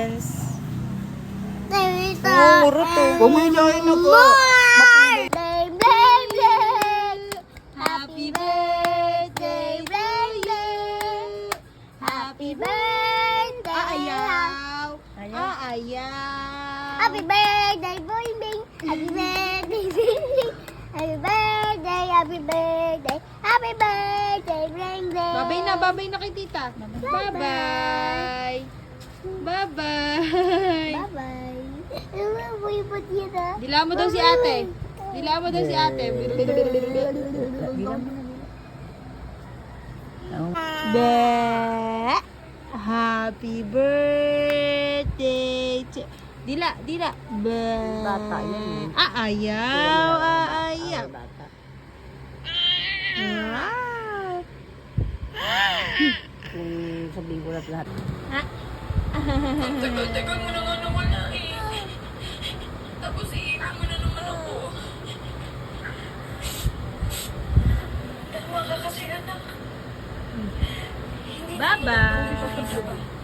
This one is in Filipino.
friends. Oo, urot to. Huwag mo hilahin ako. Blame, blame, blame. Happy birthday, blame, blame. Happy birthday. Aayaw. Aayaw. Happy birthday, boy, bing. Happy birthday, bing, bing. Happy birthday, happy birthday. Happy birthday, bling, bling. Babay na kay tita. Bye-bye. Bye-bye. Bye-bye. Ano mo yung pati na? Dila mo daw si ate. Dila mo daw si ate. Be. Happy birthday. Dila. Be. Bata yan. Aayaw. Aayaw. Bata. Ah. Kung sabihin ko lahat. Tagal-tagal mo na nga nawala eh. Tapos iiwan mo na naman ako. Dalawa ka kasi anak. Bye-bye.